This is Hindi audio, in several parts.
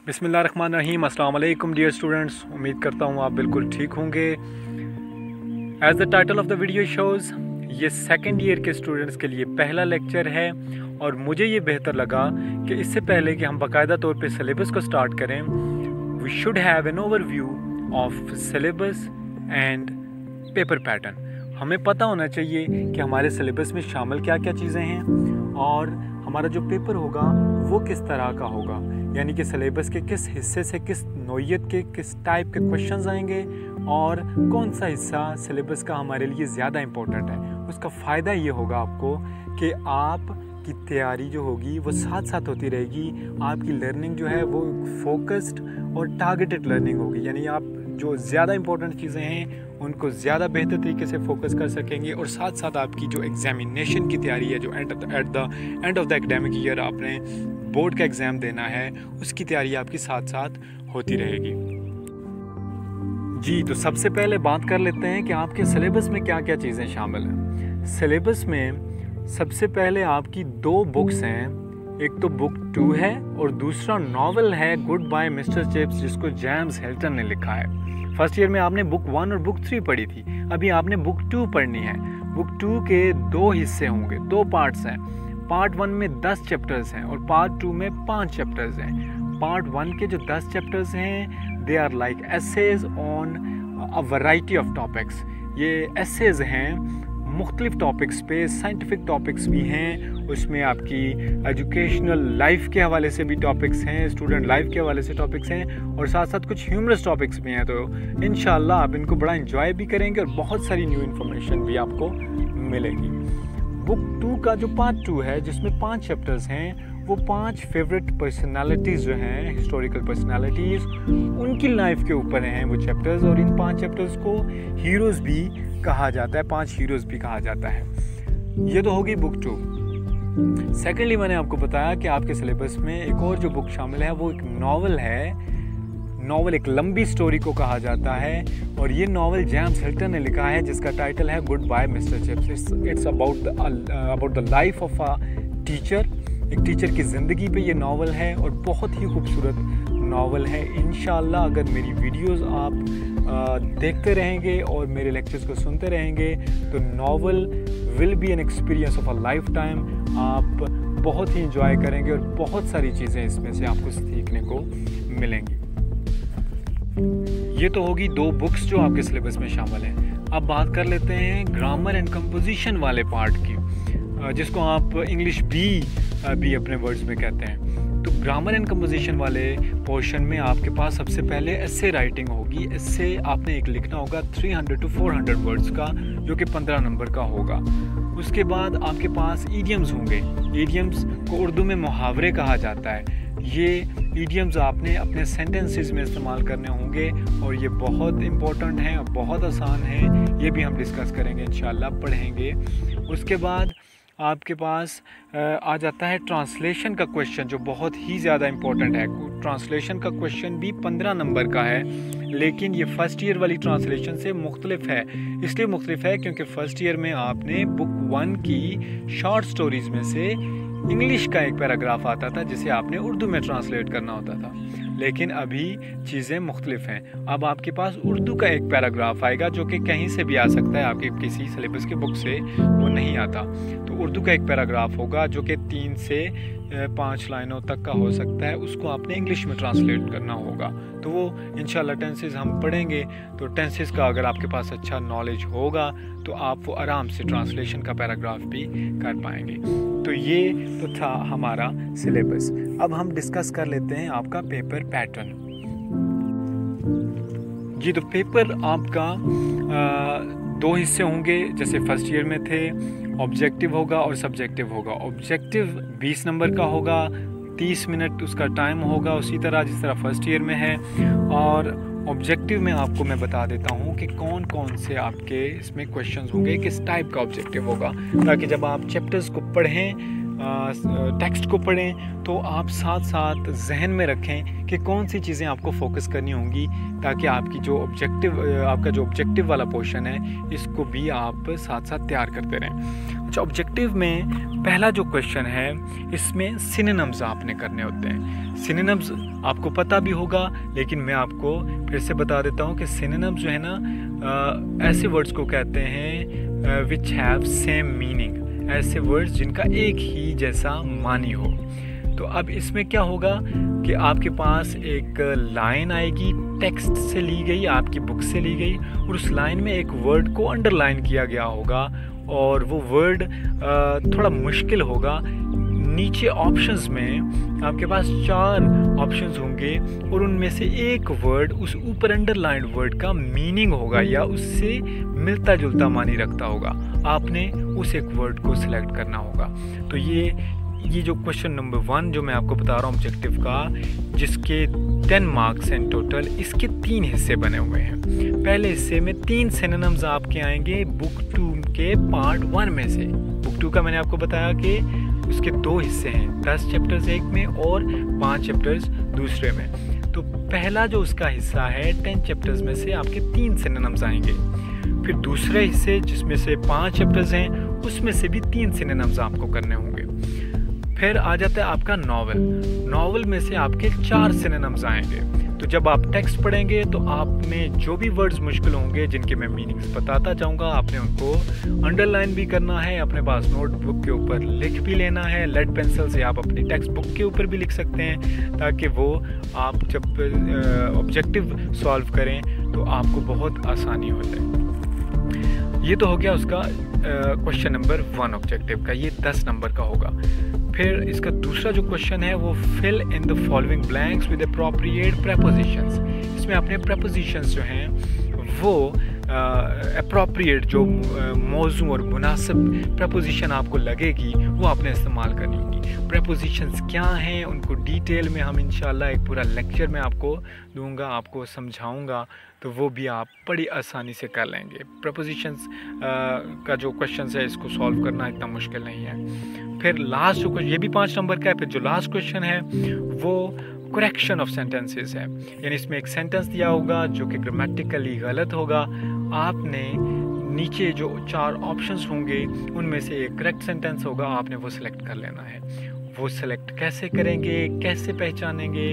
बिस्मिल्लाहिर्रहमानिर्रहीम। अस्सलाम वालेकुम डियर स्टूडेंट्स, उम्मीद करता हूँ आप बिल्कुल ठीक होंगे। As the title of the video shows, ये सेकेंड ईयर के स्टूडेंट्स के लिए पहला लेक्चर है और मुझे ये बेहतर लगा कि इससे पहले कि हम बाकायदा तौर पे सिलेबस को स्टार्ट करें, we should have an overview of syllabus and paper pattern. हमें पता होना चाहिए कि हमारे सिलेबस में शामिल क्या क्या चीज़ें हैं और हमारा जो पेपर होगा वो किस तरह का होगा, यानी कि सिलेबस के किस हिस्से से किस नौइयत के किस टाइप के क्वेश्चंस आएंगे और कौन सा हिस्सा सिलेबस का हमारे लिए ज़्यादा इम्पोर्टेंट है। उसका फ़ायदा ये होगा आपको कि आपकी तैयारी जो होगी वो साथ साथ होती रहेगी, आपकी लर्निंग जो है वो फोकस्ड और टारगेटेड लर्निंग होगी, यानी आप जो ज़्यादा इंपॉर्टेंट चीज़ें हैं उनको ज़्यादा बेहतर तरीके से फोकस कर सकेंगे और साथ साथ आपकी जो एग्ज़ामिनेशन की तैयारी है, जो at the end of the academic year आपने बोर्ड का एग्ज़ाम देना है, उसकी तैयारी आपकी साथ साथ होती रहेगी। जी, तो सबसे पहले बात कर लेते हैं कि आपके सिलेबस में क्या क्या चीज़ें शामिल हैं। सिलेबस में सबसे पहले आपकी दो बुक्स हैं, एक तो बुक 2 है और दूसरा नावल है गुड बाय मिस्टर चिप्स, जिसको जेम्स हिल्टन ने लिखा है। फर्स्ट ईयर में आपने बुक 1 और बुक 3 पढ़ी थी, अभी आपने बुक 2 पढ़नी है। बुक 2 के 2 हिस्से होंगे, 2 पार्ट्स हैं। पार्ट 1 में 10 चैप्टर्स हैं और पार्ट 2 में 5 चैप्टर्स हैं। पार्ट 1 के जो 10 चैप्टर्स हैं, they are like essays on a variety of topics. ये एसेज हैं मुख्तलिफ टॉपिक्स पे, साइंटिफिक टॉपिक्स भी हैं, उसमें आपकी एजुकेशनल लाइफ के हवाले से भी टॉपिक्स हैं, स्टूडेंट लाइफ के हवाले से टॉपिक्स हैं और साथ साथ कुछ ह्यूमरस टॉपिक्स भी हैं। तो इंशाल्लाह आप इनको बड़ा इंजॉय भी करेंगे और बहुत सारी न्यू इन्फॉर्मेशन भी आपको मिलेगी। बुक 2 का जो पार्ट 2 है, जिसमें 5 चैप्टर्स हैं, वो 5 फेवरेट पर्सनालिटीज़ जो हैं, हिस्टोरिकल पर्सनालिटीज़, उनकी लाइफ के ऊपर हैं वो चैप्टर्स, और इन 5 चैप्टर्स को हीरोज़ भी कहा जाता है, 5 हीरोज़ भी कहा जाता है। ये तो होगी बुक 2। सेकेंडली मैंने आपको बताया कि आपके सिलेबस में एक और जो बुक शामिल है वो एक नावल है। नावल एक लंबी स्टोरी को कहा जाता है और ये नावल जेम्स हिल्टन ने लिखा है, जिसका टाइटल है goodbye mister chips. It's about the life of a teacher. एक टीचर की ज़िंदगी पे ये नावल है और बहुत ही खूबसूरत नावल है। इंशाल्लाह अगर मेरी वीडियोस आप देखते रहेंगे और मेरे लेक्चर्स को सुनते रहेंगे तो novel will be an experience of a life time. आप बहुत ही इंजॉय करेंगे और बहुत सारी चीज़ें इसमें से आपको सीखने को मिलेंगी। ये तो होगी 2 बुक्स जो आपके सिलेबस में शामिल हैं। अब बात कर लेते हैं ग्रामर एंड कंपोजिशन वाले पार्ट की, जिसको आप इंग्लिश भी अपने वर्ड्स में कहते हैं। तो ग्रामर एंड कंपोजिशन वाले पोर्शन में आपके पास सबसे पहले एस्से राइटिंग होगी। एस्से आपने एक लिखना होगा 300 to 400 वर्ड्स का, जो कि 15 नंबर का होगा। उसके बाद आपके पास ईडियम्स होंगे। ईडियम्स को उर्दू में मुहावरे कहा जाता है। ये ईडियम्स आपने अपने सेंटेंसेस में इस्तेमाल करने होंगे और ये बहुत इम्पोर्टेंट हैं और बहुत आसान हैं। ये भी हम डिस्कस करेंगे इंशाल्लाह, पढ़ेंगे। उसके बाद आपके पास आ जाता है ट्रांसलेशन का क्वेश्चन, जो बहुत ही ज़्यादा इम्पोर्टेंट है। ट्रांसलेशन का क्वेश्चन भी 15 नंबर का है, लेकिन ये फ़र्स्ट ईयर वाली ट्रांसलेशन से मुख्तलिफ है। इसलिए मुख्तलिफ है क्योंकि फ़र्स्ट ईयर में आपने बुक 1 की शॉर्ट स्टोरीज़ में से इंग्लिश का एक पैराग्राफ आता था जिसे आपने उर्दू में ट्रांसलेट करना होता था, लेकिन अभी चीज़ें मुख्तलिफ हैं। अब आपके पास उर्दू का एक पैराग्राफ आएगा जो कि कहीं से भी आ सकता है, आपके किसी सिलेबस के बुक से वो नहीं आता। तो उर्दू का एक पैराग्राफ होगा जो कि 3 से 5 लाइनों तक का हो सकता है, उसको आपने इंग्लिश में ट्रांसलेट करना होगा। तो वो इंशाल्लाह टेंसेस हम पढ़ेंगे, तो टेंसेस का अगर आपके पास अच्छा नॉलेज होगा तो आप वो आराम से ट्रांसलेशन का पैराग्राफ भी कर पाएंगे। तो ये तो था हमारा सिलेबस। अब हम डिस्कस कर लेते हैं आपका पेपर पैटर्न। जी, तो पेपर आपका 2 हिस्से होंगे, जैसे फर्स्ट ईयर में थे। ऑब्जेक्टिव होगा और सब्जेक्टिव होगा। ऑब्जेक्टिव 20 नंबर का होगा, 30 मिनट उसका टाइम होगा, उसी तरह जिस तरह फर्स्ट ईयर में है। और ऑब्जेक्टिव में आपको मैं बता देता हूँ कि कौन कौन से आपके इसमें क्वेश्चंस होंगे, किस टाइप का ऑब्जेक्टिव होगा, ताकि जब आप चैप्टर्स को पढ़ें टेक्स्ट को पढ़ें तो आप साथ साथ जहन में रखें कि कौन सी चीज़ें आपको फोकस करनी होंगी, ताकि आपकी जो आपका जो ऑब्जेक्टिव वाला पोर्शन है इसको भी आप साथ साथ तैयार करते रहें। अच्छा, ऑब्जेक्टिव में पहला जो क्वेश्चन है इसमें सिनोनिम्स आपने करने होते हैं। सिनोनिम्स आपको पता भी होगा, लेकिन मैं आपको फिर से बता देता हूँ कि सिनोनिम्स जो है ना ऐसे वर्ड्स को कहते हैं विच हैव सेम मीनिंग, ऐसे वर्ड्स जिनका एक ही जैसा मानी हो। तो अब इसमें क्या होगा कि आपके पास एक लाइन आएगी, टेक्स्ट से ली गई, आपकी बुक से ली गई, और उस लाइन में एक वर्ड को अंडरलाइन किया गया होगा और वो वर्ड थोड़ा मुश्किल होगा। नीचे ऑप्शंस में आपके पास 4 ऑप्शंस होंगे और उनमें से एक वर्ड उस ऊपर अंडरलाइंड वर्ड का मीनिंग होगा या उससे मिलता जुलता मानी रखता होगा। आपने उस एक वर्ड को सिलेक्ट करना होगा। तो ये जो क्वेश्चन नंबर 1 जो मैं आपको बता रहा हूँ ऑब्जेक्टिव का, जिसके 10 मार्क्स हैं टोटल, इसके 3 हिस्से बने हुए हैं। पहले हिस्से में 3 सिनोनिम्स आपके आएंगे बुक 2 के पार्ट 1 में से। बुक 2 का मैंने आपको बताया कि उसके 2 हिस्से हैं, 10 चैप्टर्स एक में और 5 चैप्टर्स दूसरे में। तो पहला जो उसका हिस्सा है 10 चैप्टर्स में से आपके 3 सिनोनिम्स आएंगे। फिर दूसरे हिस्से जिसमें से 5 चैप्टर्स हैं उसमें से भी 3 सिनोनिम्स आपको करने होंगे। फिर आ जाता है आपका नॉवल में से आपके 4 सिनोनिम्स आएंगे। तो जब आप टेक्स्ट पढ़ेंगे तो आपने जो भी वर्ड्स मुश्किल होंगे जिनके मैं मीनिंग्स बताता जाऊंगा, आपने उनको अंडरलाइन भी करना है, अपने पास नोटबुक के ऊपर लिख भी लेना है। लेड पेंसिल से आप अपनी टेक्स्ट बुक के ऊपर भी लिख सकते हैं, ताकि वो आप जब ऑब्जेक्टिव सॉल्व करें तो आपको बहुत आसानी हो जाए। ये तो हो गया उसका क्वेश्चन नंबर 1 ऑब्जेक्टिव का, ये 10 नंबर का होगा। फिर इसका दूसरा जो क्वेश्चन है वो fill in the following blanks with appropriate prepositions. इसमें आपने प्रेपोजिशंस जो हैं वो अप्रोप्रिएट जो मौजू और मुनासिब प्रेपोजिशन आपको लगेगी वो आपने इस्तेमाल करनी होगी। प्रेपोजिशंस क्या हैं उनको डिटेल में हम इंशाल्लाह एक पूरा लेक्चर में आपको दूंगा, आपको समझाऊंगा, तो वो भी आप बड़ी आसानी से कर लेंगे। प्रेपोजिशंस का जो क्वेश्चन है इसको सॉल्व करना इतना मुश्किल नहीं है। फिर लास्ट जो क्वेश्चन, ये भी 5 नंबर का है। फिर जो लास्ट क्वेश्चन है वो करेक्शन ऑफ सेंटेंसेस है, यानी इसमें एक सेंटेंस दिया होगा जो कि ग्रामेटिकली गलत होगा। आपने नीचे जो 4 ऑप्शंस होंगे उनमें से एक करेक्ट सेंटेंस होगा, आपने वो सिलेक्ट कर लेना है। वो सिलेक्ट कैसे करेंगे, कैसे पहचानेंगे,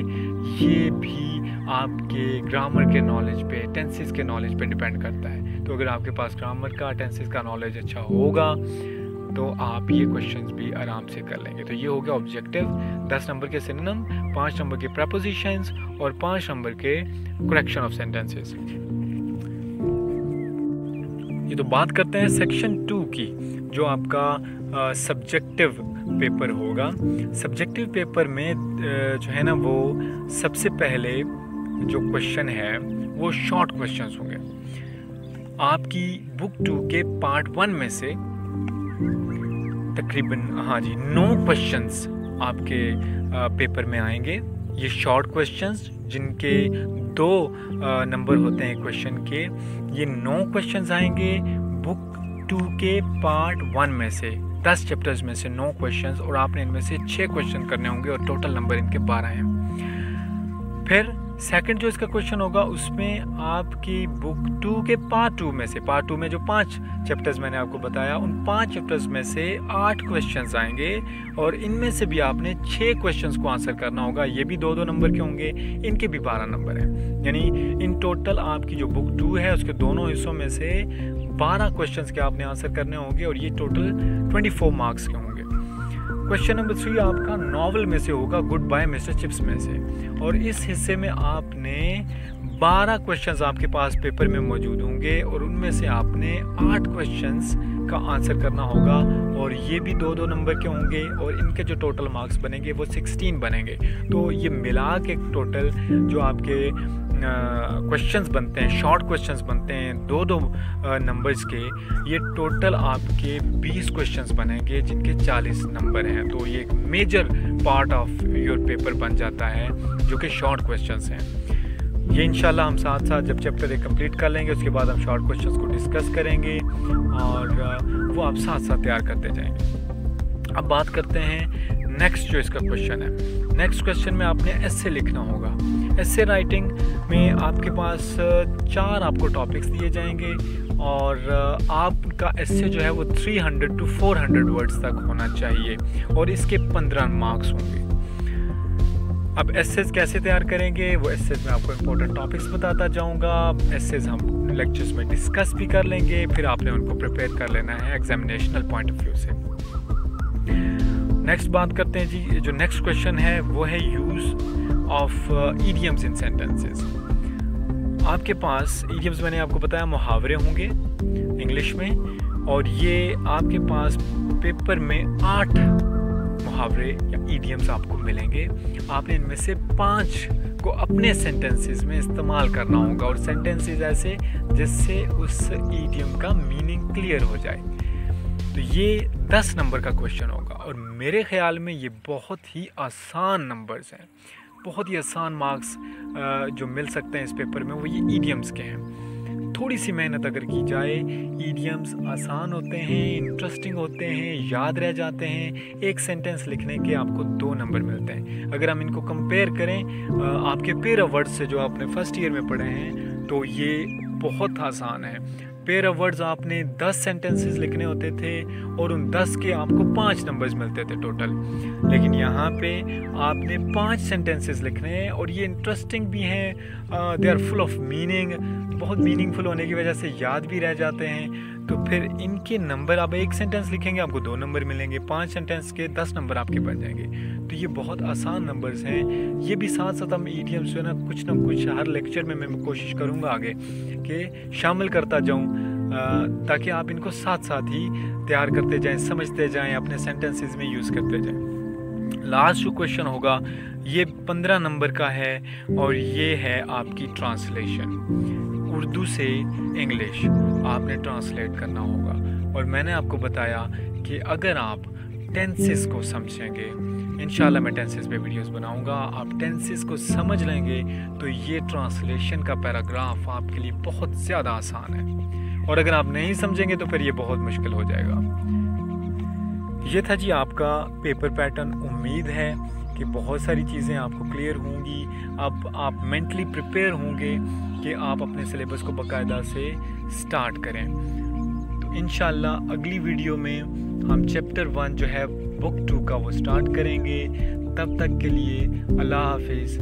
ये भी आपके ग्रामर के नॉलेज पे, टेंसेस के नॉलेज पे डिपेंड करता है। तो अगर आपके पास ग्रामर का, टेंसेस का नॉलेज अच्छा होगा तो आप ये क्वेश्चंस भी आराम से कर लेंगे। तो ये हो गया ऑब्जेक्टिव, 10 नंबर के सिनोनिम, 5 नंबर के प्रेपोजिशंस और 5 नंबर के करेक्शन ऑफ सेंटेंसेस। ये तो बात करते हैं सेक्शन 2 की, जो आपका सब्जेक्टिव पेपर होगा। सब्जेक्टिव पेपर में जो है ना वो सबसे पहले जो क्वेश्चन है वो शॉर्ट क्वेश्चंस होंगे। आपकी बुक 2 के पार्ट 1 में से तकरीबन 9 क्वेश्चंस आपके पेपर में आएंगे। ये शॉर्ट क्वेश्चंस जिनके 2 नंबर होते हैं क्वेश्चन के, ये 9 क्वेश्चंस आएंगे बुक 2 के पार्ट 1 में से। 10 चैप्टर्स में से 9 क्वेश्चंस और आपने इनमें से 6 क्वेश्चन करने होंगे और टोटल नंबर इनके 12 हैं। फिर सेकंड जो इसका क्वेश्चन होगा उसमें आपकी बुक 2 के पार्ट 2 में से, पार्ट 2 में जो 5 चैप्टर्स मैंने आपको बताया उन 5 चैप्टर्स में से 8 क्वेश्चंस आएंगे और इनमें से भी आपने 6 क्वेश्चंस को आंसर करना होगा। ये भी 2-2 नंबर के होंगे, इनके भी 12 नंबर हैं। यानी इन टोटल आपकी जो बुक 2 है उसके दोनों हिस्सों में से 12 क्वेश्चंस के आपने आंसर करने होंगे और ये टोटल 24 मार्क्स के होंगे। क्वेश्चन नंबर 3 आपका नॉवल में से होगा, गुड बाय मिस्टर चिप्स में से, और इस हिस्से में आपने 12 क्वेश्चंस आपके पास पेपर में मौजूद होंगे और उनमें से आपने 8 क्वेश्चंस का आंसर करना होगा और ये भी 2-2 नंबर के होंगे और इनके जो टोटल मार्क्स बनेंगे वो 16 बनेंगे। तो ये मिला के टोटल जो आपके क्वेश्चंस बनते हैं, शॉर्ट क्वेश्चंस बनते हैं 2-2 नंबर्स के, ये टोटल आपके 20 क्वेश्चंस बनेंगे जिनके 40 नंबर हैं। तो ये एक major part of your paper बन जाता है जो कि शॉर्ट क्वेश्चंस हैं। ये इंशाल्लाह हम साथ साथ जब चैप्टर एक कंप्लीट कर लेंगे उसके बाद हम शॉर्ट क्वेश्चंस को डिस्कस करेंगे और वो आप साथ साथ तैयार करते जाएंगे। अब बात करते हैं नेक्स्ट जो इसका क्वेश्चन है। नेक्स्ट क्वेश्चन में आपने एस्से लिखना होगा। एस्से राइटिंग में आपके पास 4 आपको टॉपिक्स दिए जाएंगे और आपका एस्से जो है वो 300 to 400 वर्ड्स तक होना चाहिए और इसके 15 मार्क्स होंगे। अब एसेज कैसे तैयार करेंगे वो एसेज में आपको इम्पोर्टेंट टॉपिक्स बताता जाऊंगा। एसेज हम लेक्चर्स में डिस्कस भी कर लेंगे, फिर आपने उनको प्रिपेयर कर लेना है एग्जामिनेशनल पॉइंट ऑफ व्यू से। नेक्स्ट बात करते हैं जी, जो नेक्स्ट क्वेश्चन है वो है use of idioms in sentences. आपके पास ईडियम्स मैंने आपको बताया मुहावरे होंगे इंग्लिश में, और ये आपके पास पेपर में 8 मुहावरे या ईडियम्स आपको मिलेंगे। आपने इनमें से 5 को अपने सेंटेंसेस में इस्तेमाल करना होगा, और सेंटेंसेस ऐसे जिससे उस ईडियम का मीनिंग क्लियर हो जाए। तो ये 10 नंबर का क्वेश्चन होगा और मेरे ख्याल में ये बहुत ही आसान नंबर्स हैं, बहुत ही आसान मार्क्स जो मिल सकते हैं इस पेपर में वो ये ईडियम्स के हैं। थोड़ी सी मेहनत अगर की जाए, ईडियम्स आसान होते हैं, इंटरेस्टिंग होते हैं, याद रह जाते हैं। एक सेंटेंस लिखने के आपको 2 नंबर मिलते हैं। अगर हम इनको कंपेयर करें आपके पेयर ऑफ वर्ड्स से जो आपने फर्स्ट ईयर में पढ़े हैं, तो ये बहुत आसान है। पेयर ऑफ वर्ड्स आपने 10 सेंटेंसेस लिखने होते थे और उन 10 के आपको 5 नंबर्स मिलते थे टोटल, लेकिन यहाँ पे आपने 5 सेंटेंसेस लिखने हैं और ये इंटरेस्टिंग भी हैं, they are full of meaning. बहुत मीनिंगफुल होने की वजह से याद भी रह जाते हैं। तो फिर इनके नंबर, आप एक सेंटेंस लिखेंगे आपको 2 नंबर मिलेंगे, 5 सेंटेंस के 10 नंबर आपके बन जाएंगे। तो ये बहुत आसान नंबर्स हैं। ये भी साथ साथ हम ईडियम्स जो है ना कुछ हर लेक्चर में मैं कोशिश करूँगा आगे कि शामिल करता जाऊँ, ताकि आप इनको साथ साथ ही तैयार करते जाएं, समझते जाएं, अपने सेंटेंसेस में यूज़ करते जाएं। लास्ट जो क्वेश्चन होगा ये 15 नंबर का है और ये है आपकी ट्रांसलेशन। उर्दू से इंग्लिश आपने ट्रांसलेट करना होगा, और मैंने आपको बताया कि अगर आप टेंसेस को समझेंगे, इंशाल्लाह मैं टेंसेस पे वीडियोस बनाऊंगा, आप टेंसेस को समझ लेंगे तो ये ट्रांसलेशन का पैराग्राफ आपके लिए बहुत ज़्यादा आसान है, और अगर आप नहीं समझेंगे तो फिर ये बहुत मुश्किल हो जाएगा। ये था जी आपका पेपर पैटर्न। उम्मीद है कि बहुत सारी चीज़ें आपको क्लियर होंगी। अब आप मेंटली प्रिपेयर होंगे कि आप अपने सिलेबस को बाकायदा से स्टार्ट करें। तो इंशाल्लाह अगली वीडियो में हम चैप्टर 1 जो है बुक 2 का वो स्टार्ट करेंगे। तब तक के लिए अल्लाह हाफिज़।